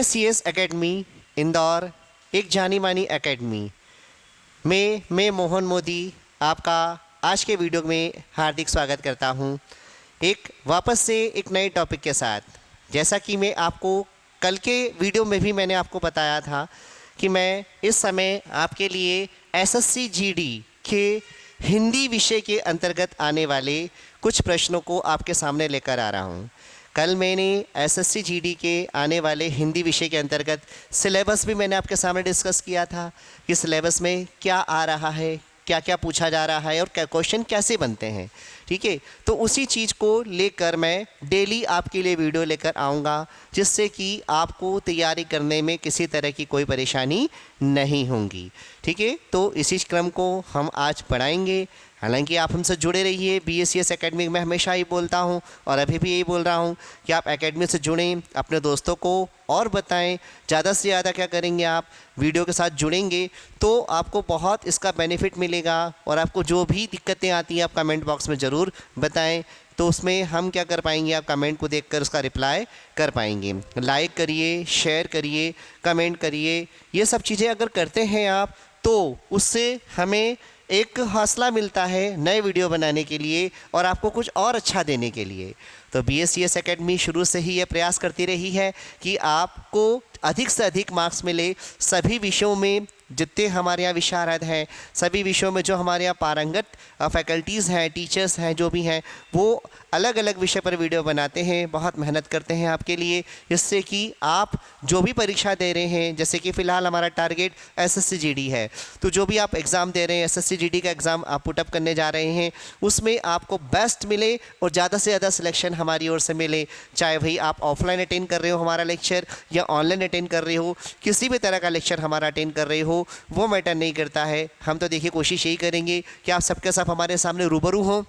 CS academy Indore एक जानी मानी एकेडमी में मैं मोहन मोदी आपका आज के वीडियो में हार्दिक स्वागत करता हूं। एक वापस से एक नए टॉपिक के साथ। जैसा कि मैं आपको कल के वीडियो में भी मैंने आपको बताया था कि मैं इस समय आपके लिए एसएससी जीडी के हिंदी विषय के अंतर्गत आने वाले कुछ प्रश्नों को आपके सामने लेकर आ रहा हूं। कल मैंने एसएससी जीडी के आने वाले हिंदी विषय के अंतर्गत सिलेबस भी मैंने आपके सामने डिस्कस किया था कि सिलेबस में क्या आ रहा है, क्या क्या पूछा जा रहा है और क्या क्वेश्चन कैसे बनते हैं। ठीक है, तो उसी चीज़ को लेकर मैं डेली आपके लिए वीडियो लेकर आऊँगा, जिससे कि आपको तैयारी करने में किसी तरह की कोई परेशानी नहीं होगी। ठीक है, तो इसी क्रम को हम आज पढ़ाएंगे। हालांकि आप हमसे जुड़े रहिए। BSCS एकेडमी में हमेशा ही बोलता हूं और अभी भी यही बोल रहा हूं कि आप एकेडमी से जुड़ें, अपने दोस्तों को और बताएं। ज़्यादा से ज़्यादा क्या करेंगे, आप वीडियो के साथ जुड़ेंगे तो आपको बहुत इसका बेनिफिट मिलेगा। और आपको जो भी दिक्कतें आती हैं आप कमेंट बॉक्स में ज़रूर बताएं, तो उसमें हम क्या कर पाएंगे, आप कमेंट को देखकर उसका रिप्लाई कर पाएंगे। लाइक करिए, शेयर करिए, कमेंट करिए। ये सब चीज़ें अगर करते हैं आप तो उससे हमें एक हौसला मिलता है नए वीडियो बनाने के लिए और आपको कुछ और अच्छा देने के लिए। तो BSCS एकेडमी शुरू से ही ये प्रयास करती रही है कि आपको अधिक से अधिक मार्क्स मिले सभी विषयों में। जितने हमारे यहाँ विशारद हैं, सभी विषयों में जो हमारे यहाँ पारंगत फैकल्टीज़ हैं, टीचर्स हैं, जो भी हैं, वो अलग अलग विषय पर वीडियो बनाते हैं, बहुत मेहनत करते हैं आपके लिए, जिससे कि आप जो भी परीक्षा दे रहे हैं, जैसे कि फ़िलहाल हमारा टारगेट SSC GD है, तो जो भी आप एग्ज़ाम दे रहे हैं, SSC GD का एग्ज़ाम आप पुटअप करने जा रहे हैं, उसमें आपको बेस्ट मिले और ज़्यादा से ज़्यादा सिलेक्शन हमारी ओर से मिले। चाहे भाई आप ऑफलाइन अटेंड कर रहे हो हमारा लेक्चर या ऑनलाइन अटेंड कर रहे हो, किसी भी तरह का लेक्चर हमारा अटेंड कर रहे हो, वो मैटर नहीं करता है। हम तो देखिए कोशिश यही करेंगे कि आप सबके सब हमारे सामने रूबरू हों,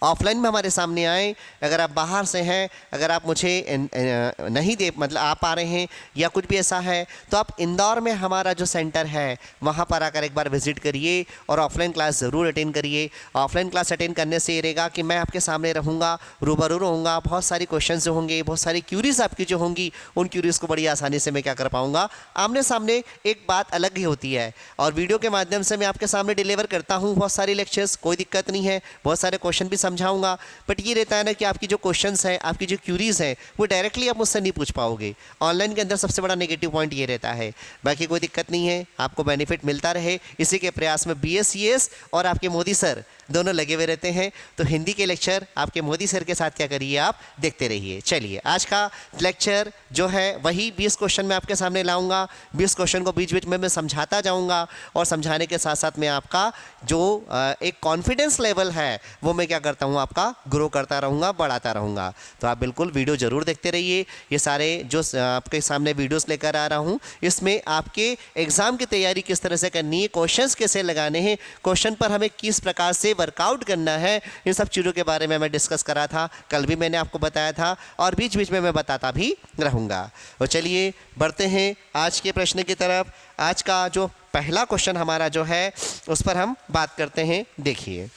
ऑफलाइन में हमारे सामने आएँ। अगर आप बाहर से हैं, अगर आप मुझे नहीं दे मतलब आप आ रहे हैं या कुछ भी ऐसा है, तो आप इंदौर में हमारा जो सेंटर है वहाँ पर आकर एक बार विज़िट करिए और ऑफलाइन क्लास ज़रूर अटेंड करिए। ऑफलाइन क्लास अटेंड करने से ये रहेगा कि मैं आपके सामने रहूँगा, रूबरू रहूँगा, बहुत सारी क्वेश्चन जो होंगे, बहुत सारी क्यूरीज आपकी जो होंगी, उन क्यूरीज को बड़ी आसानी से मैं क्या कर पाऊँगा, आमने सामने। एक बात अलग ही होती है और वीडियो के माध्यम से मैं आपके सामने डिलीवर करता हूँ बहुत सारी लेक्चर्स, कोई दिक्कत नहीं है, बहुत सारे क्वेश्चन भी समझाऊंगा। बट ये रहता है ना कि आपकी जो क्वेश्चंस हैं, आपकी जो क्यूरीज हैं, वो डायरेक्टली आप मुझसे नहीं पूछ पाओगे। ऑनलाइन के अंदर सबसे बड़ा नेगेटिव पॉइंट ये रहता है। बाकी कोई दिक्कत नहीं है, आपको बेनिफिट मिलता रहे, इसी के प्रयास में BSCS और आपके मोदी सर दोनों लगे हुए रहते हैं। तो हिंदी के लेक्चर आपके मोदी सर के साथ क्या करिए, आप देखते रहिए। चलिए, आज का लेक्चर जो है वही 20 क्वेश्चन मैं आपके सामने लाऊंगा। 20 क्वेश्चन को बीच बीच में मैं समझाता जाऊंगा और समझाने के साथ साथ मैं आपका जो एक कॉन्फिडेंस लेवल है वो मैं क्या करता हूँ, आपका ग्रो करता रहूँगा, बढ़ाता रहूँगा। तो आप बिल्कुल वीडियो ज़रूर देखते रहिए। ये सारे जो आपके सामने वीडियोस लेकर आ रहा हूँ, इसमें आपके एग्ज़ाम की तैयारी किस तरह से करनी है, क्वेश्चंस कैसे लगाने हैं, क्वेश्चन पर हमें किस प्रकार से वर्कआउट करना है, इन सब चीज़ों के बारे में मैं डिस्कस करा था, कल भी मैंने आपको बताया था और बीच बीच में मैं बताता भी रहूँगा। तो चलिए बढ़ते हैं आज के प्रश्न की तरफ। आज का जो पहला क्वेश्चन हमारा जो है उस पर हम बात करते हैं। देखिए,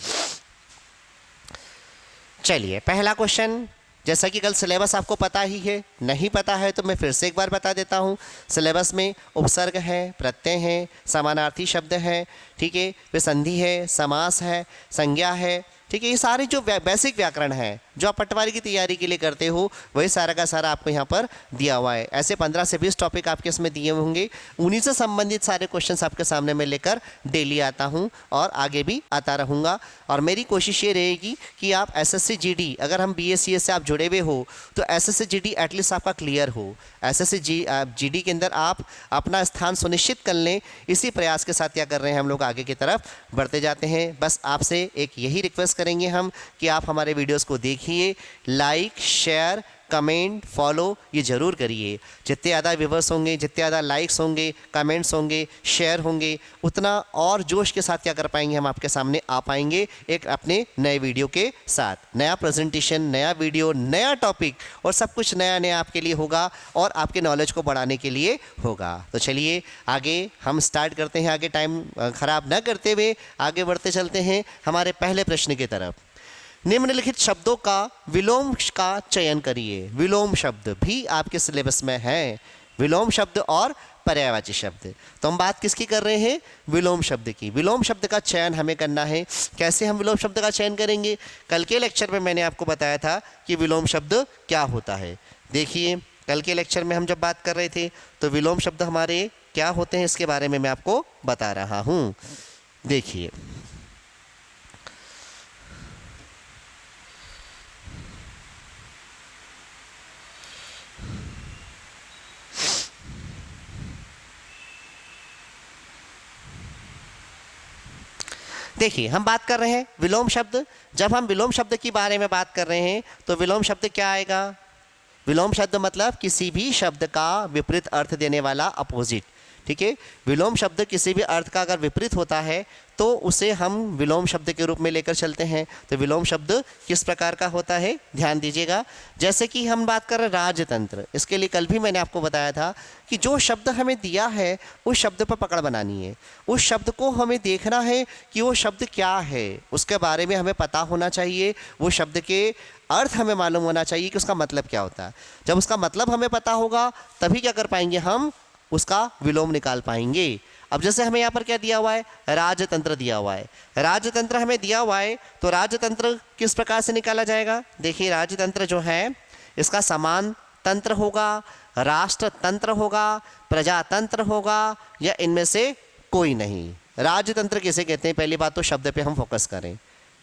चलिए पहला क्वेश्चन, जैसा कि कल सिलेबस आपको पता ही है, नहीं पता है तो मैं फिर से एक बार बता देता हूँ। सिलेबस में उपसर्ग है, प्रत्यय है, समानार्थी शब्द है, ठीक है, विसंधि है, समास है, संज्ञा है, ठीक है। ये सारे जो बेसिक व्याकरण है जो आप पटवारी की तैयारी के लिए करते हो, वही सारा का सारा आपको यहाँ पर दिया हुआ है। ऐसे 15 से 20 टॉपिक आपके इसमें दिए होंगे, उन्हीं से संबंधित सारे क्वेश्चंस आपके सामने मैं लेकर डेली आता हूँ और आगे भी आता रहूँगा। और मेरी कोशिश ये रहेगी कि आप SSC GD, अगर हम BSCS से आप जुड़े हुए हो तो SSC GD एटलीस्ट आपका क्लियर हो। SSC GD के अंदर आप अपना स्थान सुनिश्चित कर लें। इसी प्रयास के साथ क्या कर रहे हैं, हम लोग आगे की तरफ बढ़ते जाते हैं। बस आपसे एक यही रिक्वेस्ट करेंगे हम कि आप हमारे वीडियोस को देखिए, लाइक, शेयर, कमेंट, फॉलो ये ज़रूर करिए। जितने ज़्यादा व्यूवर्स होंगे, जितने ज़्यादा लाइक्स होंगे, कमेंट्स होंगे, शेयर होंगे, उतना और जोश के साथ क्या कर पाएंगे, हम आपके सामने आ पाएंगे एक अपने नए वीडियो के साथ। नया प्रेजेंटेशन, नया वीडियो, नया टॉपिक और सब कुछ नया नया आपके लिए होगा और आपके नॉलेज को बढ़ाने के लिए होगा। तो चलिए आगे हम स्टार्ट करते हैं। आगे टाइम ख़राब न करते हुए आगे बढ़ते चलते हैं हमारे पहले प्रश्न की तरफ। निम्नलिखित शब्दों का विलोम का चयन करिए। विलोम शब्द भी आपके सिलेबस में है, विलोम शब्द और पर्यायवाची शब्द। तो हम बात किसकी कर रहे हैं? विलोम शब्द की। विलोम शब्द का चयन हमें करना है। कैसे हम विलोम शब्द का चयन करेंगे? कल के लेक्चर में मैंने आपको बताया था कि विलोम शब्द क्या होता है। देखिए, कल के लेक्चर में हम जब बात कर रहे थे तो विलोम शब्द हमारे क्या होते हैं इसके बारे में मैं आपको बता रहा हूँ। देखिए, देखिए हम बात कर रहे हैं विलोम शब्द। जब हम विलोम शब्द के बारे में बात कर रहे हैं तो विलोम शब्द क्या आएगा? विलोम शब्द मतलब किसी भी शब्द का विपरीत अर्थ देने वाला अपोजिट। ठीक है, विलोम शब्द किसी भी अर्थ का अगर विपरीत होता है तो उसे हम विलोम शब्द के रूप में लेकर चलते हैं। तो विलोम शब्द किस प्रकार का होता है ध्यान दीजिएगा। जैसे कि हम बात कर रहे हैं राजतंत्र, इसके लिए कल भी मैंने आपको बताया था कि जो शब्द हमें दिया है उस शब्द पर पकड़ बनानी है। उस शब्द को हमें देखना है कि वो शब्द क्या है, उसके बारे में हमें पता होना चाहिए। वो शब्द के अर्थ हमें मालूम होना चाहिए कि उसका मतलब क्या होता है। जब उसका मतलब हमें पता होगा तभी क्या कर पाएंगे, हम उसका विलोम निकाल पाएंगे। अब जैसे हमें यहाँ पर क्या दिया हुआ है? राजतंत्र दिया हुआ है। राजतंत्र हमें दिया हुआ है तो राजतंत्र किस प्रकार से निकाला जाएगा? देखिए, राजतंत्र जो है इसका समान तंत्र होगा, राष्ट्रतंत्र होगा, प्रजातंत्र होगा, या इनमें से कोई नहीं। राजतंत्र किसे कहते हैं? पहली बात तो शब्द पे हम फोकस करें,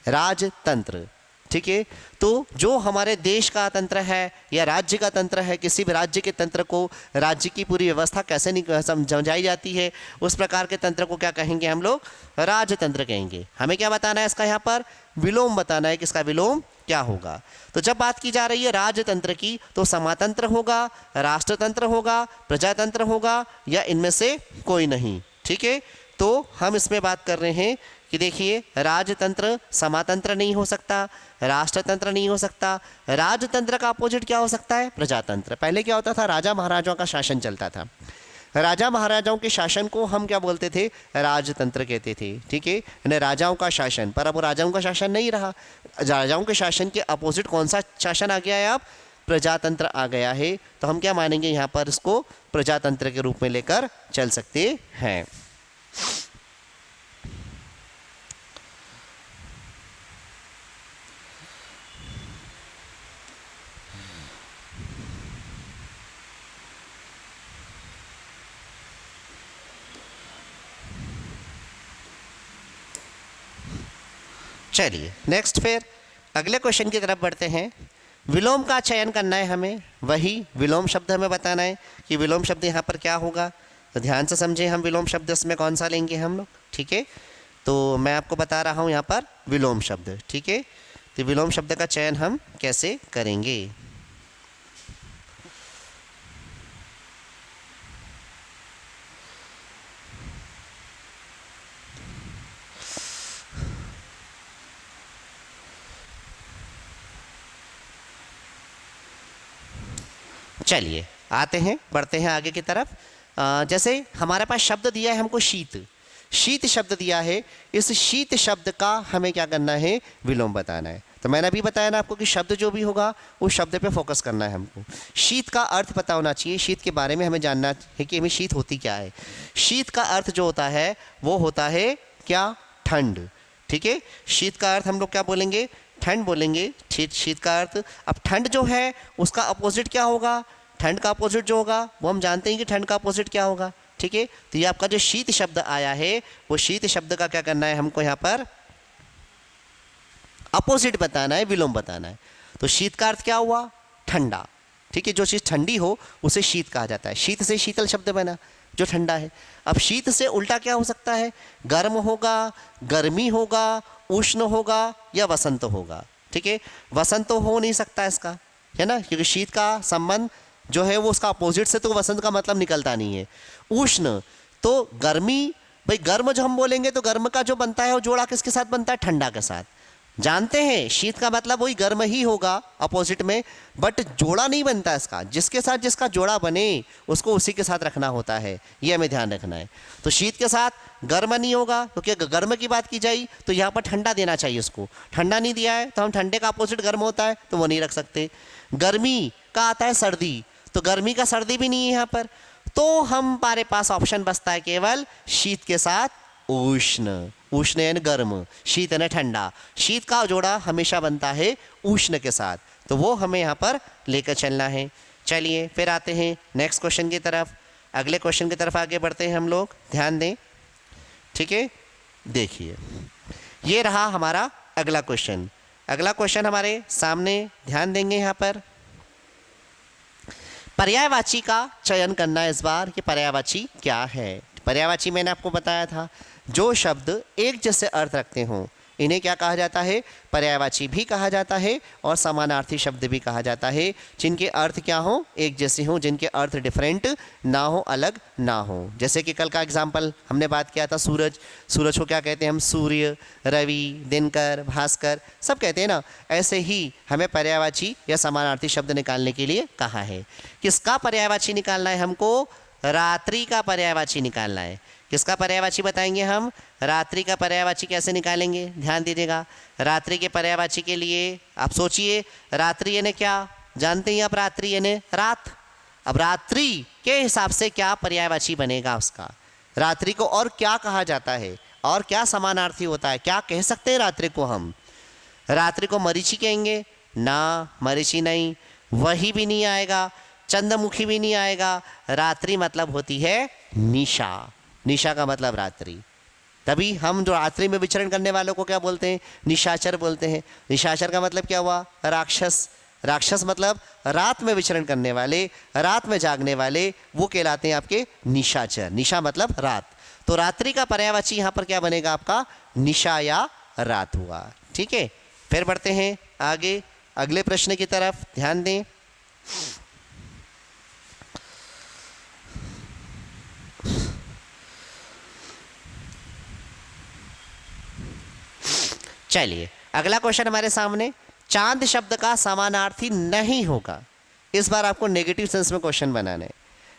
राजतंत्र। ठीक है, तो जो हमारे देश का तंत्र है या राज्य का तंत्र है, किसी भी राज्य के तंत्र को, राज्य की पूरी व्यवस्था कैसे समझाई जाती है, उस प्रकार के तंत्र को क्या कहेंगे हम लोग? राजतंत्र कहेंगे। हमें क्या बताना है इसका? यहाँ पर विलोम बताना है कि इसका विलोम क्या होगा। तो जब बात की जा रही है राजतंत्र की तो समातंत्र होगा, राष्ट्रतंत्र होगा, प्रजातंत्र होगा, या इनमें से कोई नहीं। ठीक है, तो हम इसमें बात कर रहे हैं कि देखिए, राजतंत्र समातंत्र नहीं हो सकता, राष्ट्रतंत्र नहीं हो सकता। राजतंत्र का अपोजिट क्या हो सकता है? प्रजातंत्र। पहले क्या होता था? राजा महाराजाओं का शासन चलता था। राजा महाराजाओं के शासन को हम क्या बोलते थे? राजतंत्र कहते थे। ठीक है, यानी राजाओं का शासन। पर अब वो राजाओं का शासन नहीं रहा। राजाओं के शासन के अपोजिट कौन सा शासन आ गया है? अब प्रजातंत्र आ गया है। तो हम क्या मानेंगे यहाँ पर? इसको प्रजातंत्र के रूप में लेकर चल सकते हैं। चलिए नेक्स्ट, फिर अगले क्वेश्चन की तरफ बढ़ते हैं। विलोम का चयन करना है हमें, वही विलोम शब्द हमें बताना है कि विलोम शब्द यहाँ पर क्या होगा। तो ध्यान से समझें, हम विलोम शब्द इसमें कौन सा लेंगे हम लोग। ठीक है, तो मैं आपको बता रहा हूँ यहाँ पर विलोम शब्द। ठीक है, तो विलोम शब्द का चयन हम कैसे करेंगे? चलिए आते हैं, बढ़ते हैं आगे की तरफ। जैसे हमारे पास शब्द दिया है हमको शीत, शीत शब्द दिया है। इस शीत शब्द का हमें क्या करना है? विलोम बताना है। तो मैंने अभी बताया ना आपको कि शब्द जो भी होगा उस शब्द पे फोकस करना है हमको। शीत का अर्थ पता होना चाहिए, शीत के बारे में हमें जानना है कि हमें शीत होती क्या है। शीत का अर्थ जो होता है वो होता है क्या? ठंड। ठीक है, शीत का अर्थ हम लोग क्या बोलेंगे? ठंड बोलेंगे। शीत का अर्थ, अब ठंड जो है उसका अपोजिट क्या होगा? ठंड का अपोजिट जो होगा वो हम जानते हैं कि ठंड का अपोजिट क्या होगा। ठीक है, तो ये आपका जो शीत शब्द आया है वो शीत शब्द का क्या करना है हमको? यहाँ पर अपोजिट बताना है, विलोम बताना है। तो शीत का अर्थ क्या हुआ? ठंडा। ठीक है, जो चीज़ ठंडी हो उसे शीत कहा जाता है। शीत से शीतल शब्द बना जो ठंडा है। अब शीत से उल्टा क्या हो सकता है? गर्म होगा, गर्मी होगा, उष्ण होगा, या वसंत होगा। ठीक है, वसंत तो हो नहीं सकता इसका, है ना, क्योंकि शीत का संबंध जो है वो उसका अपोजिट से तो वसंत का मतलब निकलता नहीं है। उष्ण तो गर्मी, भाई गर्म जो हम बोलेंगे तो गर्म का जो बनता है वो जोड़ा किसके साथ बनता है? ठंडा के साथ। जानते हैं शीत का मतलब वही गर्म ही होगा अपोजिट में, बट जोड़ा नहीं बनता इसका। जिसके साथ जिसका जोड़ा बने उसको उसी के साथ रखना होता है, ये हमें ध्यान रखना है। तो शीत के साथ गर्म नहीं होगा तो क्या गर्म की बात की जाए तो यहाँ पर ठंडा देना चाहिए उसको। ठंडा नहीं दिया है तो हम ठंडे का अपोजिट गर्म होता है तो वो नहीं रख सकते। गर्मी का आता है सर्दी, तो गर्मी का सर्दी भी नहीं है यहाँ पर, तो हमारे पास ऑप्शन बचता है केवल शीत के साथ उष्ण। उष्ण यानी गर्म, शीत यानी ठंडा। शीत का जोड़ा हमेशा बनता है उष्ण के साथ, तो वो हमें यहाँ पर लेकर चलना है। चलिए फिर आते हैं नेक्स्ट क्वेश्चन की तरफ। अगले क्वेश्चन की तरफ आगे बढ़ते हैं हम लोग, ध्यान दें, ठीक है। देखिए ये रहा हमारा अगला क्वेश्चन। अगला क्वेश्चन हमारे सामने, ध्यान देंगे यहाँ पर। पर्यायवाची का चयन करना है इस बार कि पर्यायवाची क्या है। पर्यायवाची मैंने आपको बताया था, जो शब्द एक जैसे अर्थ रखते हों इन्हें क्या कहा जाता है, पर्यायवाची भी कहा जाता है और समानार्थी शब्द भी कहा जाता है, जिनके अर्थ क्या हो, एक जैसे हों, जिनके अर्थ डिफरेंट ना हो, अलग ना हो। जैसे कि कल का एग्जाम्पल हमने बात किया था, सूरज। सूरज को क्या कहते हैं हम, सूर्य, रवि, दिनकर, भास्कर, सब कहते हैं ना। ऐसे ही हमें पर्यायवाची या समानार्थी शब्द निकालने के लिए कहा है। किसका पर्यायवाची निकालना है हमको, रात्रि का पर्यायवाची निकालना है। किसका पर्यायवाची बताएंगे हम, रात्रि का पर्यायवाची कैसे निकालेंगे, ध्यान दीजिएगा। रात्रि के पर्यायवाची के लिए आप सोचिए, रात्रि यानी क्या, जानते हैं आप, रात्रि यानी रात। अब रात्रि के हिसाब से क्या पर्यायवाची बनेगा उसका, रात्रि को और क्या कहा जाता है और क्या समानार्थी होता है, क्या कह सकते हैं रात्रि को हम। रात्रि को मरीचि कहेंगे ना, मरीचि नहीं, वही भी नहीं आएगा, चंद्रमुखी भी नहीं आएगा। रात्रि मतलब होती है निशा। निशा का मतलब रात्रि। तभी हम जो रात्रि में विचरण करने वालों को क्या बोलते हैं, निशाचर बोलते हैं। निशाचर का मतलब क्या हुआ, राक्षस। राक्षस मतलब रात में विचरण करने वाले, रात में जागने वाले, वो कहलाते हैं आपके निशाचर। निशा मतलब रात। तो रात्रि का पर्यायवाची यहाँ पर क्या बनेगा आपका, निशा या रात हुआ। ठीक है, फिर बढ़ते हैं आगे अगले प्रश्न की तरफ, ध्यान दें। चलिए अगला क्वेश्चन हमारे सामने, चांद शब्द का समानार्थी नहीं होगा। इस बार आपको नेगेटिव सेंस में क्वेश्चन बनाना है।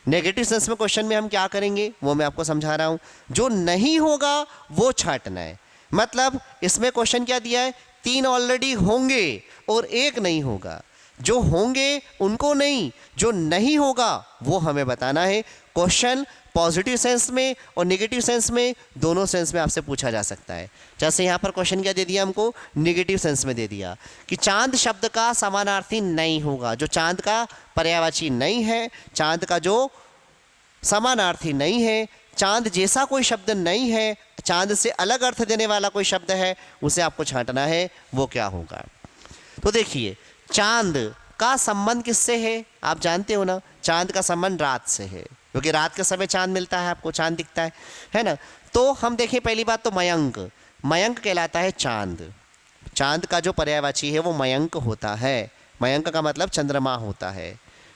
नेगेटिव सेंस में क्वेश्चन में हम क्या करेंगे वो मैं आपको समझा रहा हूं। जो नहीं होगा वो छांटना है। मतलब इसमें क्वेश्चन क्या दिया है, 3 ऑलरेडी होंगे और 1 नहीं होगा। जो होंगे उनको नहीं, जो नहीं होगा वो हमें बताना है। क्वेश्चन पॉजिटिव सेंस में और नेगेटिव सेंस में, दोनों सेंस में आपसे पूछा जा सकता है। जैसे यहाँ पर क्वेश्चन क्या दे दिया हमको, नेगेटिव सेंस में दे दिया कि चांद शब्द का समानार्थी नहीं होगा। जो चांद का पर्यायवाची नहीं है, चांद का जो समानार्थी नहीं है, चांद जैसा कोई शब्द नहीं है, चांद से अलग अर्थ देने वाला कोई शब्द है, उसे आपको छांटना है, वो क्या होगा। तो देखिए चांद का संबंध किससे है, आप जानते हो ना, चांद का संबंध रात से है, क्योंकि रात के समय चांद मिलता है, आपको चांद दिखता है ना। तो हम देखें पहली बात तो मयंक। मयंक कहलाता है चांद। चांद का जो पर्यायवाची है वो मयंक होता है। मयंक का मतलब चंद्रमा होता है।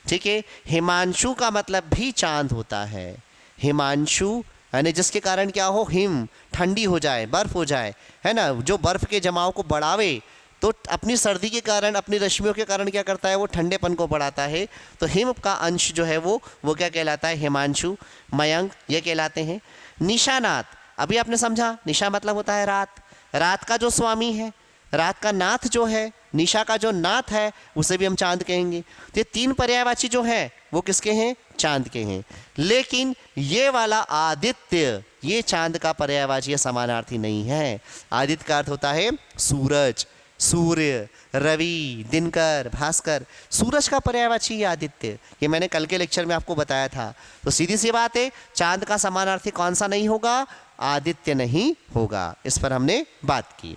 ठीक है, हिमांशु का मतलब भी चांद होता है। हिमांशु यानी जिसके कारण क्या हो, हिम ठंडी हो जाए, बर्फ हो जाए, है ना। जो बर्फ के जमाव को बढ़ावे तो अपनी सर्दी के कारण, अपनी रश्मियों के कारण क्या करता है, वो ठंडेपन को बढ़ाता है। तो हिम का अंश जो है वो क्या कहलाता है, हिमांशु। मयंक ये कहलाते हैं। निशानाथ, अभी आपने समझा, निशा मतलब होता है रात। रात का जो स्वामी है, रात का नाथ जो है, निशा का जो नाथ है, उसे भी हम चांद कहेंगे। तो ये 3 पर्यायवाची जो है वो किसके हैं, चांद के हैं। लेकिन ये वाला आदित्य, ये चांद का पर्यायवाची या समानार्थी नहीं है। आदित्य का अर्थ होता है सूरज, सूर्य, रवि, दिनकर, भास्कर। सूरज का पर्यायवाची आदित्य, ये मैंने कल के लेक्चर में आपको बताया था। तो सीधी सी बात है, चांद का समानार्थी कौन सा नहीं होगा, आदित्य नहीं होगा। इस पर हमने बात की।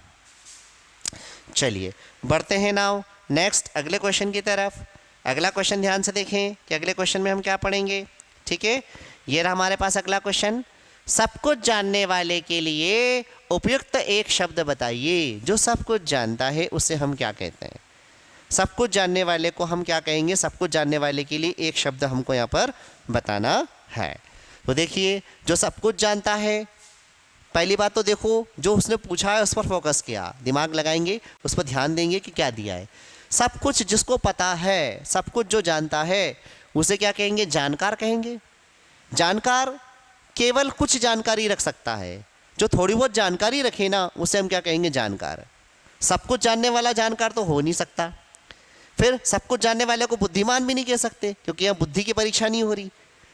चलिए बढ़ते हैं नाउ नेक्स्ट अगले क्वेश्चन की तरफ। अगला क्वेश्चन ध्यान से देखें कि अगले क्वेश्चन में हम क्या पढ़ेंगे। ठीक है, ये रहा हमारे पास अगला क्वेश्चन। सब कुछ जानने वाले के लिए उपयुक्त एक शब्द बताइए। जो सब कुछ जानता है उसे हम क्या कहते हैं, सब कुछ जानने वाले को हम क्या कहेंगे। सब कुछ जानने वाले के लिए एक शब्द हमको यहाँ पर बताना है। तो देखिए, जो सब कुछ जानता है, पहली बात तो देखो जो उसने पूछा है उस पर फोकस किया, दिमाग लगाएंगे, उस पर ध्यान देंगे कि क्या दिया है। सब कुछ जिसको पता है, सब कुछ जो जानता है, उसे क्या कहेंगे, जानकार कहेंगे। जानकार केवल कुछ जानकारी रख सकता है। जो थोड़ी बहुत जानकारी रखे ना, उसे हम क्या कहेंगे, जानकार। सब कुछ जानने वाला जानकार तो हो नहीं सकता। फिर सब कुछ जानने वाले को बुद्धिमान भी नहीं कह सकते, क्योंकि यहाँ बुद्धि की परीक्षा नहीं हो रही।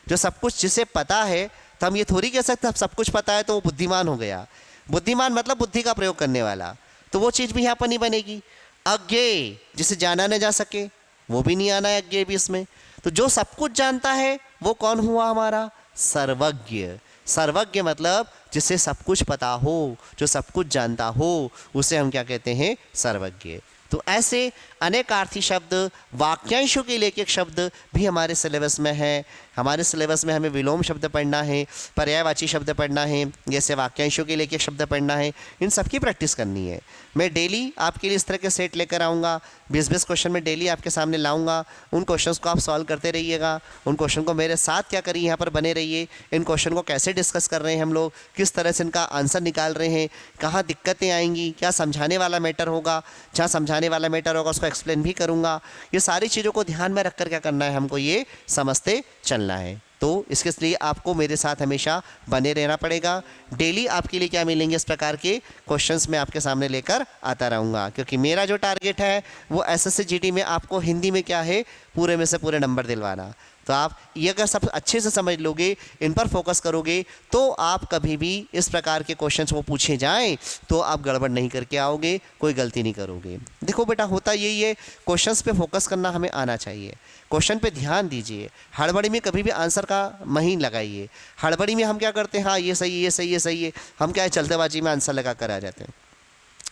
जो सब कुछ जिसे पता है, तो हम ये थोड़ी कह सकते अब सब कुछ पता है तो वो बुद्धिमान हो गया। बुद्धिमान मतलब बुद्धि का प्रयोग करने वाला, तो वो चीज़ भी यहाँ पर नहीं बनेगी। अज्ञेय, जिसे जाना न जा सके, वो भी नहीं आना है अज्ञेय भी इसमें। तो जो सब कुछ जानता है वो कौन हुआ हमारा? सर्वज्ञ। सर्वज्ञ मतलब जिसे सब कुछ पता हो, जो सब कुछ जानता हो, उसे हम क्या कहते हैं? सर्वज्ञ। तो ऐसे अनेकार्थी शब्द, वाक्यांशों के लिए एक शब्द भी हमारे सिलेबस में है। हमारे सिलेबस में हमें विलोम शब्द पढ़ना है, पर्यायवाची शब्द पढ़ना है, जैसे वाक्यांशों के लिए एक शब्द पढ़ना है। इन सब की प्रैक्टिस करनी है। मैं डेली आपके लिए इस तरह के सेट लेकर आऊँगा, 20-20 क्वेश्चन में डेली आपके सामने लाऊंगा। उन क्वेश्चंस को आप सॉल्व करते रहिएगा। उन क्वेश्चन को मेरे साथ क्या करिए, यहाँ पर बने रहिए। इन क्वेश्चन को कैसे डिस्कस कर रहे हैं हम लोग, किस तरह से इनका आंसर निकाल रहे हैं, कहाँ दिक्कतें आएंगी, क्या समझाने वाला मैटर होगा, जहाँ समझाने वाला मैटर होगा उसको एक्सप्लेन भी करूँगा। ये सारी चीज़ों को ध्यान में रखकर क्या करना है, हमको ये समझते चलना है। तो इसके लिए आपको मेरे साथ हमेशा बने रहना पड़ेगा। डेली आपके लिए क्या मिलेंगे, इस प्रकार के क्वेश्चंस मैं आपके सामने लेकर आता रहूँगा, क्योंकि मेरा जो टारगेट है वो एसएससी जीडी में आपको हिंदी में क्या है, पूरे में से पूरे नंबर दिलवाना। तो आप ये अगर सब अच्छे से समझ लोगे, इन पर फोकस करोगे, तो आप कभी भी इस प्रकार के क्वेश्चंस वो पूछे जाएं तो आप गड़बड़ नहीं करके आओगे, कोई गलती नहीं करोगे। देखो बेटा, होता यही है, क्वेश्चंस पे फोकस करना हमें आना चाहिए। क्वेश्चन पे ध्यान दीजिए। हड़बड़ी में कभी भी आंसर का महीन लगाइए। हड़बड़ी में हम क्या करते हैं, हाँ ये सही है, ये सही है, सही है, हम क्या है जल्दबाजी में आंसर लगा कर आ जाते हैं।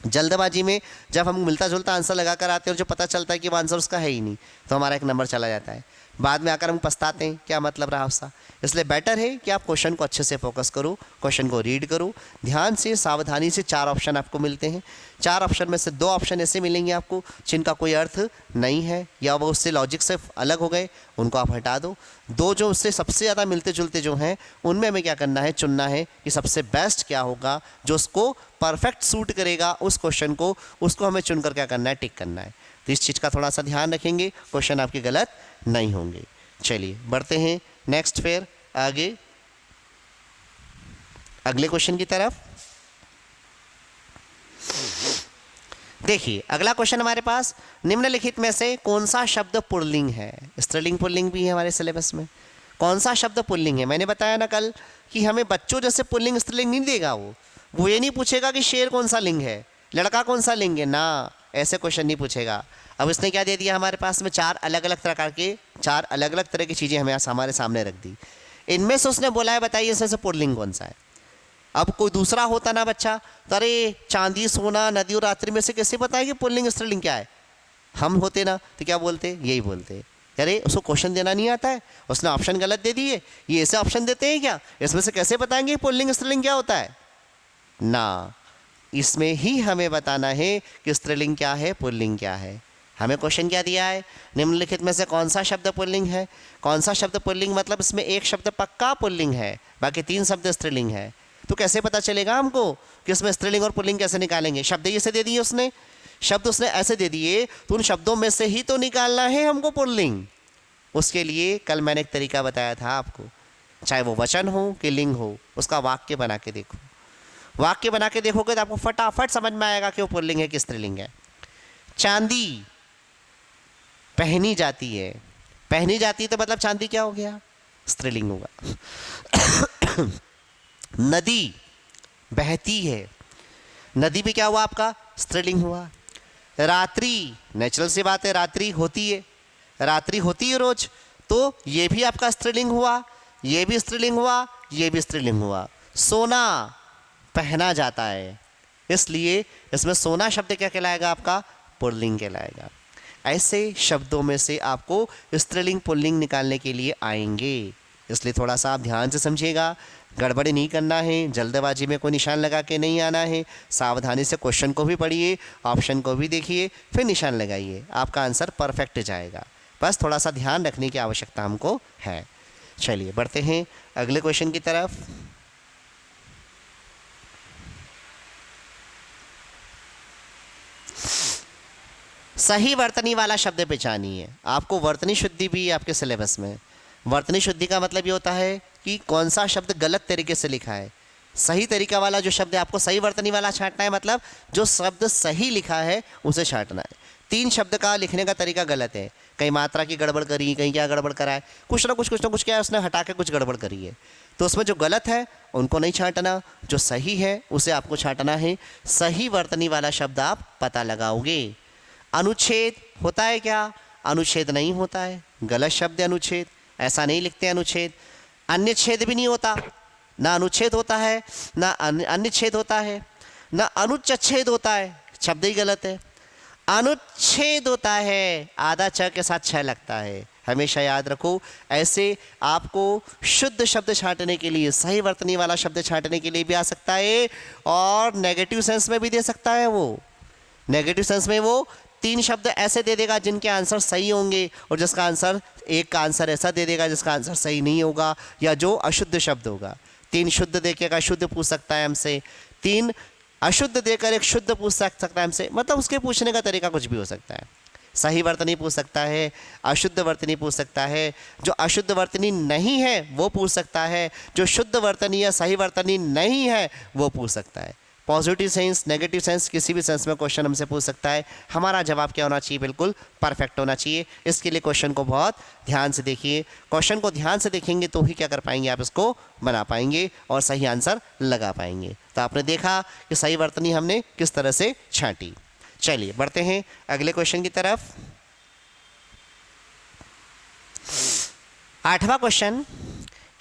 जल्दबाजी में जब हम मिलता जुलता आंसर लगा कर आते हैं और जो पता चलता है कि वो आंसर उसका है ही नहीं, तो हमारा एक नंबर चला जाता है। बाद में आकर हम पछताते हैं, क्या मतलब रहा उसका। इसलिए बेटर है कि आप क्वेश्चन को अच्छे से फोकस करो, क्वेश्चन को रीड करो ध्यान से, सावधानी से। 4 ऑप्शन आपको मिलते हैं। 4 ऑप्शन में से 2 ऑप्शन ऐसे मिलेंगे आपको जिनका कोई अर्थ नहीं है या वो उससे लॉजिक से अलग हो गए, उनको आप हटा दो। 2 जो उससे सबसे ज़्यादा मिलते जुलते जो हैं, उनमें हमें क्या करना है, चुनना है कि सबसे बेस्ट क्या होगा, जो उसको परफेक्ट सूट करेगा उस क्वेश्चन को, उसको हमें चुनकर क्या करना है, टिक करना है। तो इस चीज़ का थोड़ा सा ध्यान रखेंगे, क्वेश्चन आपके गलत नहीं होंगे। चलिए बढ़ते हैं नेक्स्ट, फिर आगे अगले क्वेश्चन की तरफ। देखिए अगला क्वेश्चन हमारे पास, निम्नलिखित में से कौन सा शब्द पुल्लिंग है? स्त्रीलिंग पुल्लिंग भी है हमारे सिलेबस में। कौन सा शब्द पुल्लिंग है? मैंने बताया ना कल कि हमें बच्चों जैसे पुल्लिंग स्त्रीलिंग नहीं देगा। वो ये नहीं पूछेगा कि शेर कौन सा लिंग है, लड़का कौन सा लिंग है, ना ऐसे क्वेश्चन नहीं पूछेगा। अब इसने क्या दे दिया हमारे पास में, 4 अलग अलग तरह की चीज़ें हमें हमारे सामने रख दी। इनमें से उसने बोला है बताइए इसमें से पुल्लिंग कौन सा है। अब कोई दूसरा होता ना बच्चा, तो अरे चांदी सोना नदी और रात्रि में से कैसे बताए कि पुल्लिंग स्त्रीलिंग क्या है। हम होते ना तो क्या बोलते, यही बोलते, अरे उसको क्वेश्चन देना नहीं आता है, उसने ऑप्शन गलत दे दिए, ये ऐसे ऑप्शन देते हैं क्या, इसमें से कैसे बताएंगे पुल्लिंग स्त्रीलिंग क्या होता है ना। इसमें ही हमें बताना है कि स्त्रीलिंग क्या है, पुल्लिंग क्या है। हमें क्वेश्चन क्या दिया है, निम्नलिखित में से कौन सा शब्द पुल्लिंग है। कौन सा शब्द पुल्लिंग मतलब इसमें एक शब्द पक्का पुल्लिंग है, बाकी 3 शब्द स्त्रीलिंग है। तो कैसे पता चलेगा हमको कि इसमें स्त्रीलिंग और पुल्लिंग कैसे निकालेंगे। शब्द ऐसे दे दिए उसने, शब्द उसने ऐसे दे दिए, तो उन शब्दों में से ही तो निकालना है हमको पुल्लिंग। उसके लिए कल मैंने एक तरीका बताया था आपको, चाहे वो वचन हो कि लिंग हो, उसका वाक्य बना के देखो। वाक्य बना के देखोगे तो आपको फटाफट समझ में आएगा कि वो पुल्लिंग है कि स्त्रीलिंग है। चांदी पहनी जाती है, पहनी जाती है तो मतलब चांदी क्या हो गया, स्त्रीलिंग होगा। नदी बहती है, नदी भी क्या हुआ आपका, स्त्रीलिंग हुआ। रात्रि नेचुरल सी बात है, रात्रि होती है, रात्रि होती है रोज, तो ये भी आपका स्त्रीलिंग हुआ, ये भी स्त्रीलिंग हुआ, ये भी स्त्रीलिंग हुआ। सोना पहना जाता है, इसलिए इसमें सोना शब्द क्या कहलाएगा आपका, पुल्लिंग कहलाएगा। ऐसे शब्दों में से आपको स्त्रीलिंग पुल्लिंग निकालने के लिए आएंगे, इसलिए थोड़ा सा आप ध्यान से समझिएगा, गड़बड़ी नहीं करना है, जल्दबाजी में कोई निशान लगा के नहीं आना है। सावधानी से क्वेश्चन को भी पढ़िए, ऑप्शन को भी देखिए, फिर निशान लगाइए, आपका आंसर परफेक्ट जाएगा। बस थोड़ा सा ध्यान रखने की आवश्यकता हमको है। चलिए बढ़ते हैं अगले क्वेश्चन की तरफ। सही वर्तनी वाला शब्द पहचानिए। आपको वर्तनी शुद्धि भी आपके सिलेबस में। वर्तनी शुद्धि का मतलब ये होता है कि कौन सा शब्द गलत तरीके से लिखा है। सही तरीका वाला जो शब्द है आपको सही वर्तनी वाला छांटना है, मतलब जो शब्द सही लिखा है उसे छांटना है। तीन शब्द का लिखने का तरीका गलत है, कहीं मात्रा की गड़बड़ करी, कहीं क्या गड़बड़ करा है, कुछ ना कुछ क्या है उसने हटा के कुछ गड़बड़ करी है। तो उसमें जो गलत है उनको नहीं छांटना, जो सही है उसे आपको छांटना है। सही वर्तनी वाला शब्द आप पता लगाओगे। अनुच्छेद होता है क्या? अनुच्छेद नहीं होता है, गलत शब्द है अनुच्छेद, ऐसा नहीं लिखते अनुच्छेद। अन्य छेद भी नहीं होता, ना अनुच्छेद होता है ना अन्य छेद होता है, ना अनुच्छेद होता है, शब्द ही गलत है। अनुच्छेद होता है, आधा छ के साथ छ लगता है, हमेशा याद रखो। ऐसे आपको शुद्ध शब्द छांटने के लिए, सही वर्तनी वाला शब्द छांटने के लिए भी आ सकता है और नेगेटिव सेंस में भी दे सकता है। वो नेगेटिव सेंस में वो तीन शब्द ऐसे दे देगा जिनके आंसर सही होंगे और जिसका आंसर, एक का आंसर ऐसा दे देगा जिसका आंसर सही नहीं होगा या जो अशुद्ध शब्द होगा। तीन शुद्ध देकर शुद्ध पूछ सकता है हमसे, तीन अशुद्ध देकर एक शुद्ध पूछ सकता है हमसे, मतलब उसके पूछने का तरीका कुछ भी हो सकता है। सही वर्तनी पूछ सकता है, अशुद्ध वर्तनी पूछ सकता है, जो अशुद्ध वर्तनी नहीं है वो पूछ सकता है, जो शुद्ध वर्तनी या सही वर्तनी नहीं है वो पूछ सकता है। पॉजिटिव सेंस, नेगेटिव सेंस, किसी भी सेंस में क्वेश्चन हमसे पूछ सकता है। हमारा जवाब क्या होना चाहिए? बिल्कुल परफेक्ट होना चाहिए। इसके लिए क्वेश्चन को बहुत ध्यान से देखिए। क्वेश्चन को ध्यान से देखेंगे तो ही क्या कर पाएंगे, आप इसको बना पाएंगे और सही आंसर लगा पाएंगे। तो आपने देखा कि सही वर्तनी हमने किस तरह से छांटी। चलिए बढ़ते हैं अगले क्वेश्चन की तरफ। 8वां क्वेश्चन,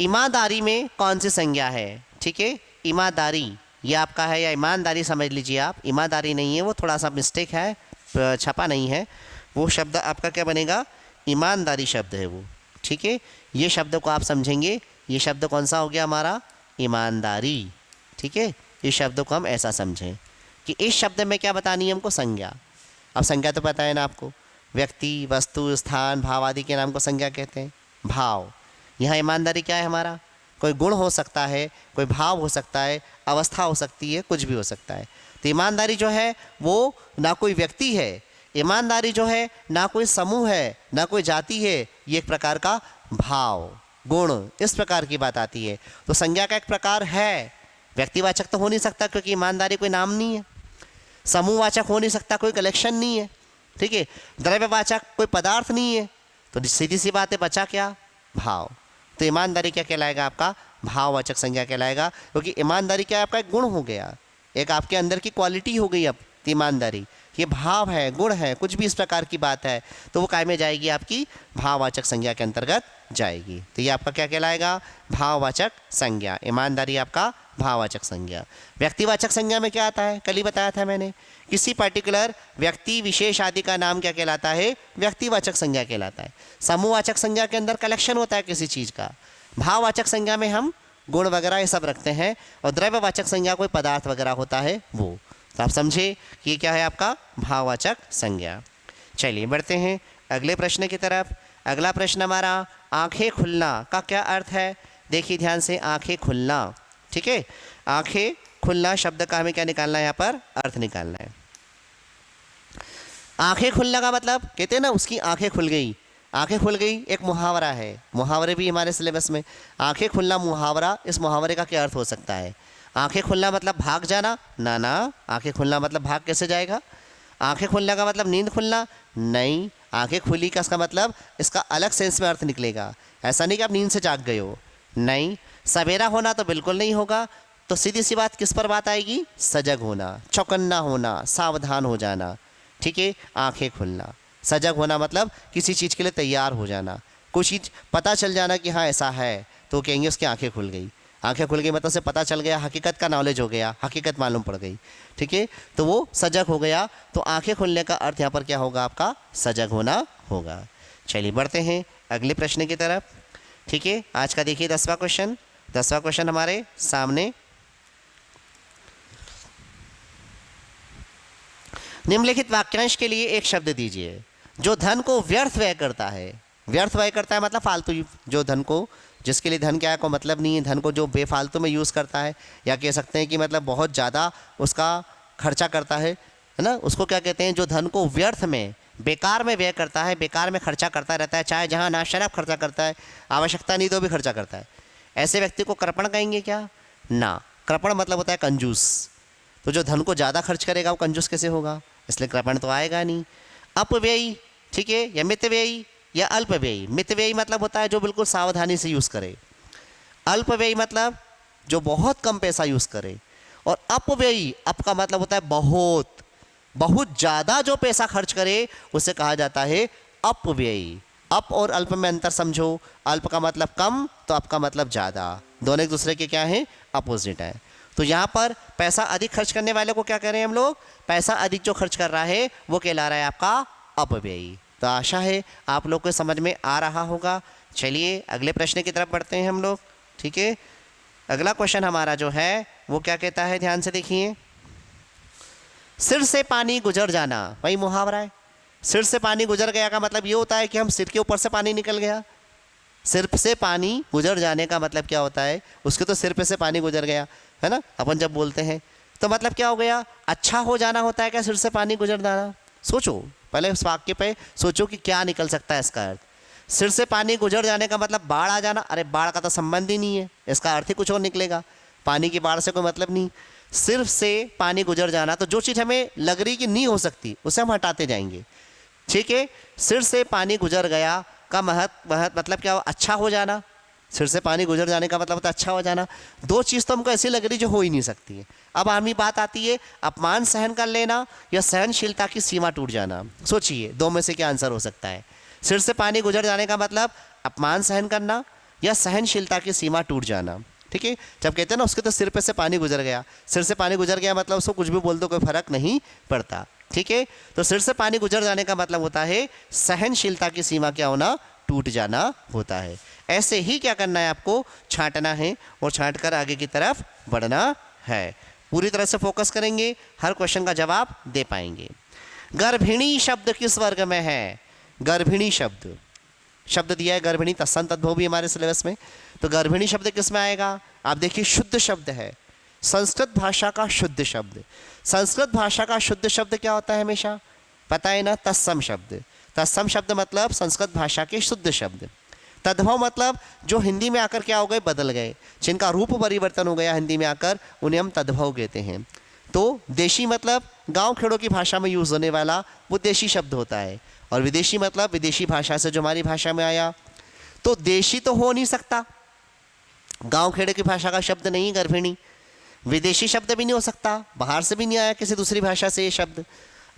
ईमानदारी में कौन सी संज्ञा है? ठीक है, ईमानदारी ये आपका है, या ईमानदारी समझ लीजिए आप। ईमानदारी नहीं है, वो थोड़ा सा मिस्टेक है, छपा नहीं है। वो शब्द आपका क्या बनेगा? ईमानदारी शब्द है वो। ठीक है, ये शब्द को आप समझेंगे। ये शब्द कौन सा हो गया हमारा? ईमानदारी। ठीक है, इस शब्द को हम ऐसा समझें कि इस शब्द में क्या बतानी है हमको? संज्ञा। अब संज्ञा तो पता है ना आपको, व्यक्ति, वस्तु, स्थान, भाव आदि के नाम को संज्ञा कहते हैं। भाव, यहाँ ईमानदारी क्या है हमारा? कोई गुण हो सकता है, कोई भाव हो सकता है, अवस्था हो सकती है, कुछ भी हो सकता है। तो ईमानदारी जो है वो ना कोई व्यक्ति है, ईमानदारी जो है ना कोई समूह है, ना कोई जाति है, ये एक प्रकार का भाव, गुण, इस प्रकार की बात आती है। तो संज्ञा का एक प्रकार है। व्यक्तिवाचक तो हो नहीं सकता क्योंकि ईमानदारी कोई नाम नहीं है, समूहवाचक हो नहीं सकता, कोई कलेक्शन नहीं है। ठीक है, द्रव्यवाचक कोई पदार्थ नहीं है। तो सीधी सी बात है, बचा क्या? भाव। तो ईमानदारी क्या कहलाएगा? आपका भाववाचक संज्ञा कहलाएगा, क्योंकि ईमानदारी क्या है? आपका एक गुण हो गया, एक आपके अंदर की क्वालिटी हो गई। अब ईमानदारी ये भाव है, गुण है, कुछ भी इस प्रकार की बात है, तो वो काय में जाएगी? आपकी भाववाचक संज्ञा के अंतर्गत जाएगी। तो ये आपका क्या कहलाएगा? भाववाचक संज्ञा। ईमानदारी आपका भाववाचक संज्ञा। व्यक्तिवाचक संज्ञा में क्या आता है? कल ही बताया था मैंने, किसी पर्टिकुलर व्यक्ति, विशेष आदि का नाम क्या कहलाता है? व्यक्तिवाचक संज्ञा कहलाता है। समूहवाचक संज्ञा के अंदर कलेक्शन होता है किसी चीज़ का। भाववाचक संज्ञा में हम गुण वगैरह ये सब रखते हैं, और द्रव्यवाचक संज्ञा कोई पदार्थ वगैरह होता है वो। तो आप समझे कि ये क्या है? आपका भाववाचक संज्ञा। चलिए बढ़ते हैं अगले प्रश्न की तरफ। अगला प्रश्न हमारा, आंखें खुलना का क्या अर्थ है? देखिए ध्यान से, आंखें खुलना। ठीक है, आंखें खुलना शब्द का हमें क्या निकालना है? यहाँ पर अर्थ निकालना है। आंखें खुलना का मतलब, कहते हैं ना उसकी आंखें खुल गई। आंखें खुल गई एक मुहावरा है, मुहावरे भी हमारे सिलेबस में। आंखें खुलना मुहावरा, इस मुहावरे का क्या अर्थ हो सकता है? आंखें खुलना मतलब भाग जाना? ना ना, आंखें खुलना मतलब भाग कैसे जाएगा? आंखें खुलने का मतलब नींद खुलना? नहीं, आंखें खुली का इसका मतलब इसका अलग सेंस में अर्थ निकलेगा। ऐसा नहीं कि आप नींद से जाग गए हो, नहीं। सवेरा होना तो बिल्कुल नहीं होगा। तो सीधी सी बात किस पर बात आएगी? सजग होना, चौकन्ना होना, सावधान हो जाना। ठीक है, आंखें खुलना। सजग होना मतलब किसी चीज़ के लिए तैयार हो जाना, कुछ चीज़ पता चल जाना कि हाँ ऐसा है, तो कहेंगे उसकी आंखें खुल गई। आंखें खुल गई मतलब से पता चल गया, हकीकत का नॉलेज हो गया, हकीकत मालूम पड़ गई। ठीक है, तो वो सजग हो गया। तो आंखें खुलने का अर्थ यहाँ पर क्या होगा? आपका सजग होना होगा। चलिए बढ़ते हैं अगले प्रश्न की तरफ। ठीक है, आज का देखिए 10वां क्वेश्चन। 10वां क्वेश्चन हमारे सामने, निम्नलिखित वाक्यांश के लिए एक शब्द दीजिए जो धन को व्यर्थ व्यय करता है। व्यर्थ व्यय करता है मतलब फालतू, जो धन को, जिसके लिए धन क्या है को मतलब नहीं है, धन को जो बेफालतू में यूज़ करता है, या कह सकते हैं कि मतलब बहुत ज़्यादा उसका खर्चा करता है ना, उसको क्या कहते हैं? जो धन को व्यर्थ में, बेकार में व्यय करता है, बेकार में खर्चा करता रहता है, चाहे जहाँ ना शराब खर्चा करता है, आवश्यकता नहीं तो भी खर्चा करता है, ऐसे व्यक्ति को कृपण कहेंगे क्या? ना, कृपण मतलब होता है कंजूस। तो जो धन को ज़्यादा खर्च करेगा वो कंजूस कैसे होगा? इसलिए कृपण तो आएगा नहीं। अपव्ययी, ठीक है, या मितव्ययी या अल्पव्ययी। मितव्ययी मतलब होता है जो बिल्कुल सावधानी से यूज़ करे, अल्पव्ययी मतलब जो बहुत कम पैसा यूज़ करे, और अपव्ययी, अप का मतलब होता है बहुत, बहुत ज़्यादा जो पैसा खर्च करे उसे कहा जाता है अपव्ययी। अप और अल्प में अंतर समझो, अल्प का मतलब कम तो अप का मतलब ज़्यादा, दोनों एक दूसरे के क्या हैं, अपोजिट है। तो यहाँ पर पैसा अधिक खर्च करने वाले को क्या कह रहे हैं हम लोग, पैसा अधिक जो खर्च कर रहा है वो कहला रहा है आपका अपव्ययी। तो आशा है आप लोग को समझ में आ रहा होगा। चलिए अगले प्रश्न की तरफ बढ़ते हैं हम लोग, ठीक है। अगला क्वेश्चन हमारा जो है वो क्या कहता है, ध्यान से देखिए। सिर से पानी गुजर जाना, वही मुहावरा है। सिर से पानी गुजर गया का मतलब ये होता है कि हम सिर के ऊपर से पानी निकल गया। सिर से पानी गुजर जाने का मतलब क्या होता है, उसके तो सिर पे से पानी गुजर गया है ना, अपन जब बोलते हैं तो मतलब क्या हो गया, अच्छा हो जाना होता है क्या सिर से पानी गुजर जाना। सोचो पहले उस वाक्य पे सोचो कि क्या निकल सकता है इसका अर्थ। सिर से पानी गुजर जाने का मतलब बाढ़ आ जाना, अरे बाढ़ का तो संबंध ही नहीं है, इसका अर्थ ही कुछ और निकलेगा, पानी की बाढ़ से कोई मतलब नहीं। सिर से पानी गुजर जाना, तो जो चीज़ हमें लग रही कि नहीं हो सकती उसे हम हटाते जाएंगे, ठीक है। सिर से पानी गुजर गया का मतलब क्या हो, अच्छा हो जाना। सिर से पानी गुजर जाने का मतलब होता है अच्छा हो जाना। दो चीज़ तो हमको ऐसी लग रही जो हो ही नहीं सकती है। अब आमी बात आती है अपमान सहन कर लेना या सहनशीलता की सीमा टूट जाना। सोचिए दो में से क्या आंसर हो सकता है। सिर से पानी गुजर जाने का मतलब अपमान सहन करना या सहनशीलता की सीमा टूट जाना, ठीक है। जब कहते हैं ना उसके तो सिर पे से पानी गुजर गया, सिर से पानी गुजर गया मतलब उसको कुछ भी बोल दो कोई फर्क नहीं पड़ता, ठीक है। तो सिर से पानी गुजर जाने का मतलब होता है सहनशीलता की सीमा क्या होना, टूट जाना होता है। ऐसे ही क्या करना है आपको, छांटना है और छांट कर आगे की तरफ बढ़ना है। पूरी तरह से फोकस करेंगे, हर क्वेश्चन का जवाब दे पाएंगे। गर्भिणी शब्द किस वर्ग में है, गर्भिणी शब्द, शब्द दिया है गर्भिणी, तत्सम तद्भव भी हमारे सिलेबस में। तो गर्भिणी शब्द किस में आएगा, आप देखिए शुद्ध शब्द है, संस्कृत भाषा का शुद्ध शब्द। संस्कृत भाषा का शुद्ध शब्द क्या होता है हमेशा पता है ना, तत्सम शब्द। तत्सम शब्द मतलब संस्कृत भाषा के शुद्ध शब्द। तद्भव मतलब जो हिंदी में आकर क्या हो गए, बदल गए, जिनका रूप परिवर्तन हो गया हिंदी में आकर, उन्हें हम तद्भव कहते हैं। तो देशी मतलब गांव खेड़ों की भाषा में यूज़ होने वाला वो देशी शब्द होता है, और विदेशी मतलब विदेशी भाषा से जो हमारी भाषा में आया। तो देशी तो हो नहीं सकता, गांव खेड़े की भाषा का शब्द नहीं गर्भिणी, विदेशी शब्द भी नहीं हो सकता, बाहर से भी नहीं आया किसी दूसरी भाषा से ये शब्द।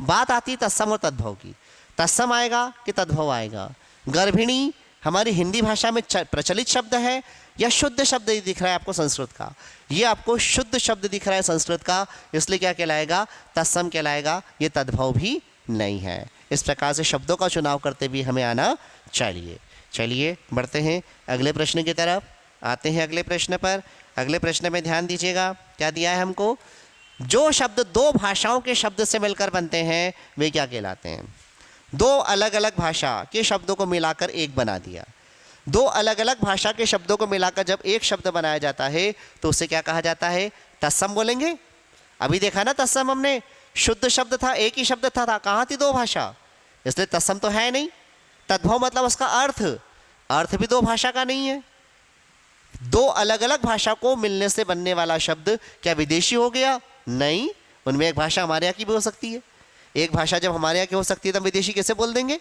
बात आती तत्सम और तद्भव की, तत्सम आएगा कि तद्भव आएगा। गर्भिणी हमारी हिंदी भाषा में प्रचलित शब्द है या शुद्ध शब्द दिख रहा है आपको संस्कृत का, ये आपको शुद्ध शब्द दिख रहा है संस्कृत का, इसलिए क्या कहलाएगा, तत्सम कहलाएगा, ये तद्भव भी नहीं है। इस प्रकार से शब्दों का चुनाव करते भी हमें आना चाहिए। चलिए बढ़ते हैं अगले प्रश्न की तरफ, आते हैं अगले प्रश्न पर। अगले प्रश्न में ध्यान दीजिएगा, क्या दिया है हमको, जो शब्द दो भाषाओं के शब्द से मिलकर बनते हैं वे क्या कहलाते हैं। दो अलग अलग भाषा के शब्दों को मिलाकर एक बना दिया। दो अलग अलग भाषा के शब्दों को मिलाकर जब एक शब्द बनाया जाता है तो उसे क्या कहा जाता है, तत्सम बोलेंगे। अभी देखा ना तत्सम हमने, शुद्ध शब्द था, एक ही शब्द था कहाँ थी दो भाषा, इसलिए तत्सम तो है नहीं। तद्भव मतलब उसका अर्थ, अर्थ भी दो भाषा का नहीं है। दो अलग अलग भाषा को मिलने से बनने वाला शब्द क्या विदेशी हो गया, नहीं, उनमें एक भाषा हमारे यहाँ की भी हो सकती है। एक भाषा जब हमारे यहाँ की हो सकती है तो हम विदेशी कैसे बोल देंगे,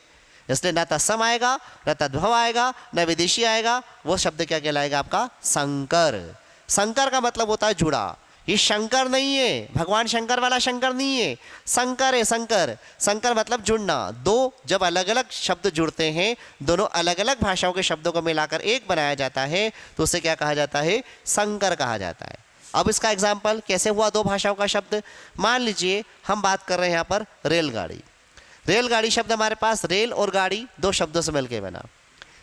इसलिए ना तत्सम आएगा ना तद्भव आएगा ना विदेशी आएगा, वो शब्द क्या कहलाएगा आपका, संकर। संकर का मतलब होता है जुड़ा, ये शंकर नहीं है, भगवान शंकर वाला शंकर नहीं है, संकर है संकर। संकर मतलब जुड़ना, दो जब अलग अलग शब्द जुड़ते हैं, दोनों अलग अलग भाषाओं के शब्दों को मिलाकर एक बनाया जाता है तो उसे क्या कहा जाता है, संकर कहा जाता है। अब इसका एग्जाम्पल कैसे हुआ दो भाषाओं का शब्द, मान लीजिए हम बात कर रहे हैं यहाँ पर रेलगाड़ी। रेलगाड़ी शब्द हमारे पास रेल और गाड़ी दो शब्दों से मिलकर बना।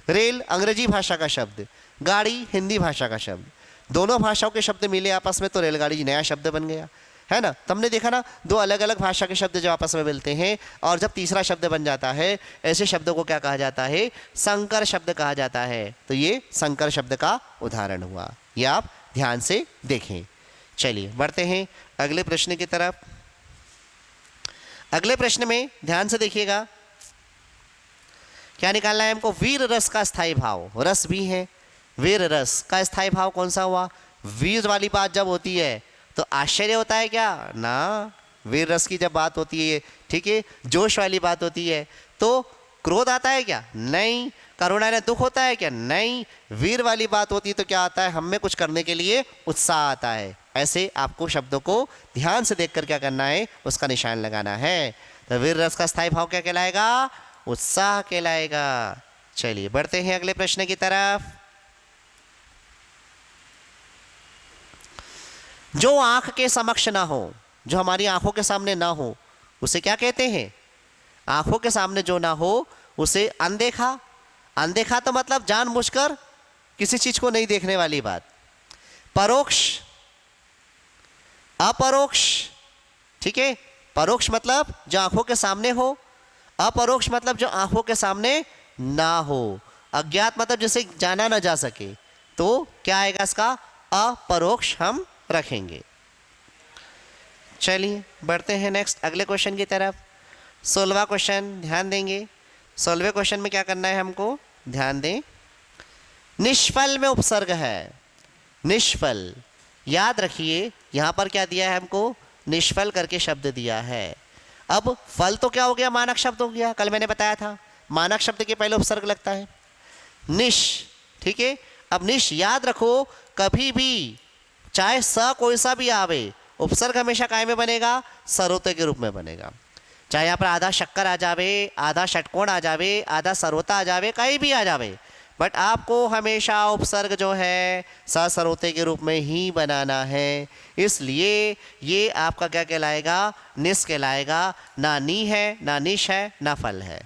रेल अंग्रेजी भाषा का शब्द, गाड़ी हिंदी भाषा का शब्द, दोनों भाषाओं के शब्द मिले आपस में तो रेलगाड़ी नया शब्द बन गया, है ना। तो हमने देखा ना दो अलग अलग भाषा के शब्द जब आपस में मिलते हैं और जब तीसरा शब्द बन जाता है, ऐसे शब्दों को क्या कहा जाता है, संकर शब्द कहा जाता है। तो ये संकर शब्द का उदाहरण हुआ, ये आप ध्यान से देखें। चलिए बढ़ते हैं अगले प्रश्न की तरफ। अगले प्रश्न में ध्यान से देखिएगा, क्या निकालना है हमको, वीर रस का स्थायी भाव, रस भी है, वीर रस का स्थायी भाव कौन सा हुआ। वीर वाली बात जब होती है तो आश्चर्य होता है क्या ना, वीर रस की जब बात होती है, ठीक है, जोश वाली बात होती है, तो क्रोध आता है क्या? नहीं। करुणा ने दुख होता है क्या? नहीं। वीर वाली बात होती है तो क्या आता है? हम में कुछ करने के लिए उत्साह आता है। ऐसे आपको शब्दों को ध्यान से देखकर क्या करना है, उसका निशान लगाना है। तो वीर रस का स्थायी भाव क्या कहलाएगा? उत्साह कहलाएगा। चलिए बढ़ते हैं अगले प्रश्न की तरफ। जो आंख के समक्ष ना हो, जो हमारी आंखों के सामने ना हो, उसे क्या कहते हैं? आंखों के सामने जो ना हो उसे अनदेखा। अनदेखा तो मतलब जानबूझकर किसी चीज को नहीं देखने वाली बात। परोक्ष, अपरोक्ष, ठीक है। परोक्ष मतलब जो आंखों के सामने हो, अपरोक्ष मतलब जो आंखों के सामने ना हो। अज्ञात मतलब जिसे जाना ना जा सके, तो क्या आएगा इसका? अपरोक्ष हम रखेंगे। चलिए बढ़ते हैं नेक्स्ट अगले क्वेश्चन की तरफ। 16वां क्वेश्चन ध्यान देंगे। 16वें क्वेश्चन में क्या करना है हमको? ध्यान दें। निष्फल में उपसर्ग है। निष्फल, याद रखिए यहां पर क्या दिया है हमको? निष्फल करके शब्द दिया है। अब फल तो क्या हो गया? मानक शब्द हो गया। कल मैंने बताया था मानक शब्द के पहले उपसर्ग लगता है। निश, ठीक है। अब निश याद रखो, कभी भी चाहे स कोई सा भी आवे, उपसर्ग हमेशा काय में बनेगा? सरोते के रूप में बनेगा। चाहे यहाँ पर आधा शक्कर आ जावे, आधा षटकोण आ जावे, आधा सरोता आ जावे, कहीं भी आ जावे, बट आपको हमेशा उपसर्ग जो है सरोते के रूप में ही बनाना है। इसलिए ये आपका क्या कहलाएगा? निस कहलाएगा। ना नी है, ना निश है, ना फल है।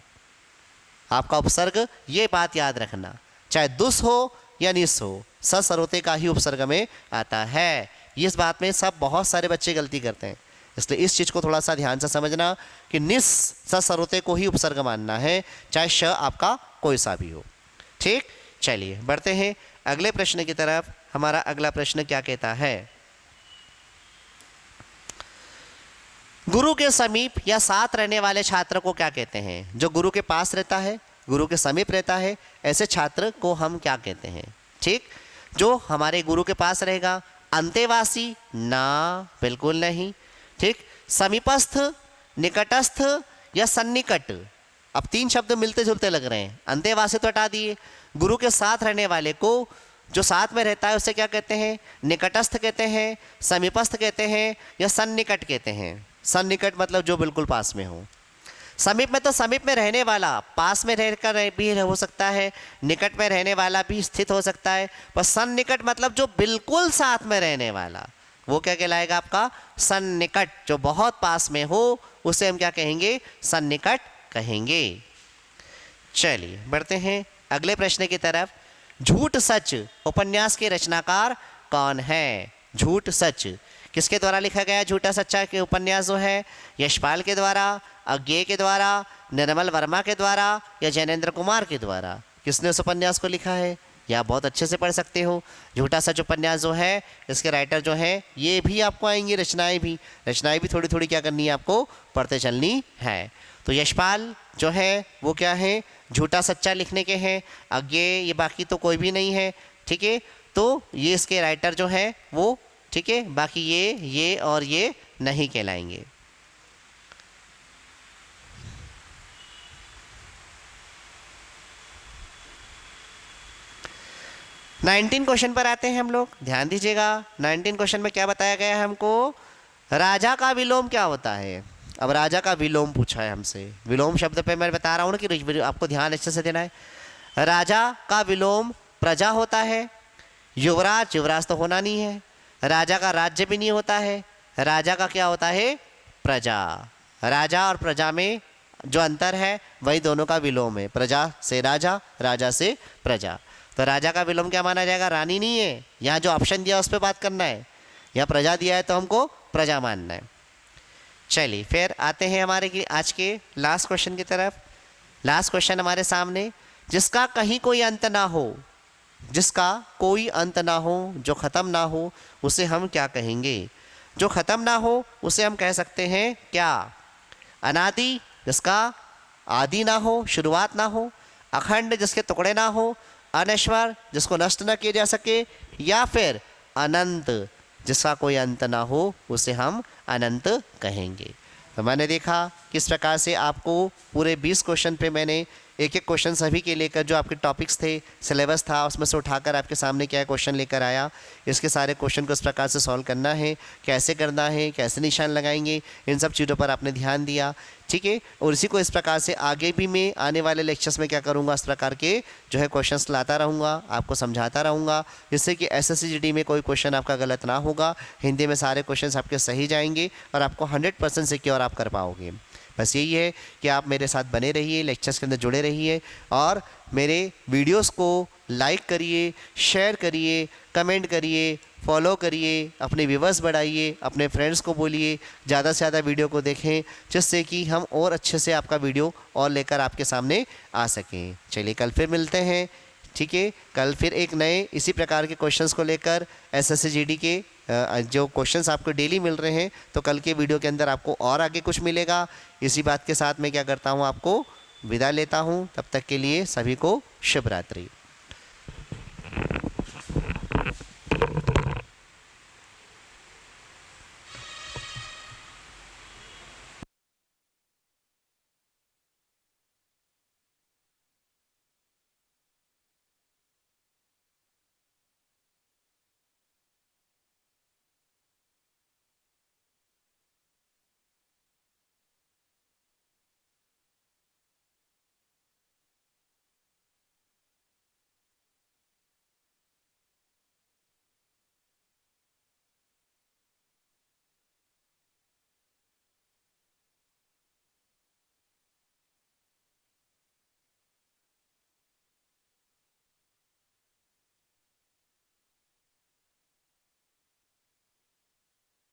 आपका उपसर्ग, ये बात याद रखना, चाहे दुस हो या निस हो, सरोते का ही उपसर्ग में आता है। इस बात में सब बहुत सारे बच्चे गलती करते हैं, इसलिए इस चीज को थोड़ा सा ध्यान से समझना कि निस सरोते को ही उपसर्ग मानना है, चाहे श आपका कोई सा भी हो। ठीक, चलिए बढ़ते हैं अगले प्रश्न की तरफ। हमारा अगला प्रश्न क्या कहता है? गुरु के समीप या साथ रहने वाले छात्र को क्या कहते हैं? जो गुरु के पास रहता है, गुरु के समीप रहता है, ऐसे छात्र को हम क्या कहते हैं? ठीक, जो हमारे गुरु के पास रहेगा। अंतेवासी? ना, बिल्कुल नहीं। ठीक, समीपस्थ, निकटस्थ या सन्निकट? अब तीन शब्द मिलते जुलते लग रहे हैं। अंतेवासी तो हटा दिए। गुरु के साथ रहने वाले को, जो साथ में रहता है, उसे क्या कहते हैं? निकटस्थ कहते हैं, समीपस्थ कहते हैं या सन्निकट कहते हैं। सन्निकट मतलब जो बिल्कुल पास में हो। समीप में तो समीप में रहने वाला, पास में रहकर भी हो सकता है, निकट में रहने वाला भी स्थित हो सकता है, पर सन्निकट मतलब जो बिल्कुल साथ में रहने वाला, वो क्या कहलाएगा आपका? सन्निकट। जो बहुत पास में हो उसे हम क्या कहेंगे? सन्निकट कहेंगे। चलिए बढ़ते हैं अगले प्रश्न की तरफ। झूठ सच उपन्यास के रचनाकार कौन है? झूठ सच किसके द्वारा लिखा गया? झूठा सच्चा के उपन्यास जो है यशपाल के द्वारा, अज्ञेय के द्वारा, निर्मल वर्मा के द्वारा या जैनेन्द्र कुमार के द्वारा? किसने उस उपन्यास को लिखा है? या बहुत अच्छे से पढ़ सकते हो। झूठा सच उपन्यास जो है, इसके राइटर जो है, ये भी आपको आएंगी रचनाएं भी थोड़ी थोड़ी क्या करनी है आपको? पढ़ते चलनी है। तो यशपाल जो है वो क्या है? झूठा सच्चा लिखने के हैं। अज्ञेय, ये बाकी तो कोई भी नहीं है। ठीक है, तो ये इसके राइटर जो है वो, ठीक है, बाकी ये और ये नहीं कहलाएंगे। नाइनटीन क्वेश्चन पर आते हैं हम लोग, ध्यान दीजिएगा। 19 क्वेश्चन में क्या बताया गया है हमको? राजा का विलोम क्या होता है? अब राजा का विलोम पूछा है हमसे। विलोम शब्द पे मैं बता रहा हूँ ना कि आपको ध्यान अच्छे से देना है। राजा का विलोम प्रजा होता है। युवराज, युवराज तो होना नहीं है। राजा का राज्य भी नहीं होता है। राजा का क्या होता है? प्रजा। राजा और प्रजा में जो अंतर है वही दोनों का विलोम है। प्रजा से राजा, राजा से प्रजा। तो राजा का विलोम क्या माना जाएगा? रानी नहीं है। यहाँ जो ऑप्शन दिया उस पर बात करना है। यहाँ प्रजा दिया है तो हमको प्रजा मानना है। चलिए फिर आते हैं हमारे आज के लास्ट क्वेश्चन की तरफ। लास्ट क्वेश्चन हमारे सामने, जिसका कहीं कोई अंत ना हो, जिसका कोई अंत ना हो, जो ख़त्म ना हो, उसे हम क्या कहेंगे? जो ख़त्म ना हो उसे हम कह सकते हैं क्या? अनादि, जिसका आदि ना हो, शुरुआत ना हो। अखंड, जिसके टुकड़े ना हो। अनश्वर, जिसको नष्ट न किया जा सके। या फिर अनंत, जिसका कोई अंत ना हो उसे हम अनंत कहेंगे। तो मैंने देखा किस प्रकार से आपको पूरे 20 क्वेश्चन पे मैंने एक एक क्वेश्चन सभी के लेकर जो आपके टॉपिक्स थे, सिलेबस था, उसमें से उठाकर आपके सामने क्या क्वेश्चन लेकर आया। इसके सारे क्वेश्चन को इस प्रकार से सॉल्व करना है, कैसे करना है, कैसे निशान लगाएंगे, इन सब चीज़ों पर आपने ध्यान दिया, ठीक है। और इसी को इस प्रकार से आगे भी मैं आने वाले लेक्चर्स में क्या करूँगा, इस प्रकार के जो है क्वेश्चंस लाता रहूँगा, आपको समझाता रहूँगा, जिससे कि SSCGD में कोई क्वेश्चन आपका गलत ना होगा। हिंदी में सारे क्वेश्चंस आपके सही जाएंगे और आपको 100% सिक्योर आप कर पाओगे। बस यही है कि आप मेरे साथ बने रहिए, लेक्चर्स के अंदर जुड़े रहिए और मेरे वीडियोस को लाइक करिए, शेयर करिए, कमेंट करिए, फॉलो करिए, अपने व्यूअर्स बढ़ाइए, अपने फ्रेंड्स को बोलिए ज़्यादा से ज़्यादा वीडियो को देखें, जिससे कि हम और अच्छे से आपका वीडियो और लेकर आपके सामने आ सकें। चलिए कल फिर मिलते हैं, ठीक है। कल फिर एक नए इसी प्रकार के क्वेश्चंस को लेकर SSCGD के जो क्वेश्चंस आपको डेली मिल रहे हैं, तो कल के वीडियो के अंदर आपको और आगे कुछ मिलेगा। इसी बात के साथ मैं क्या करता हूँ, आपको विदा लेता हूँ। तब तक के लिए सभी को शुभ रात्रि।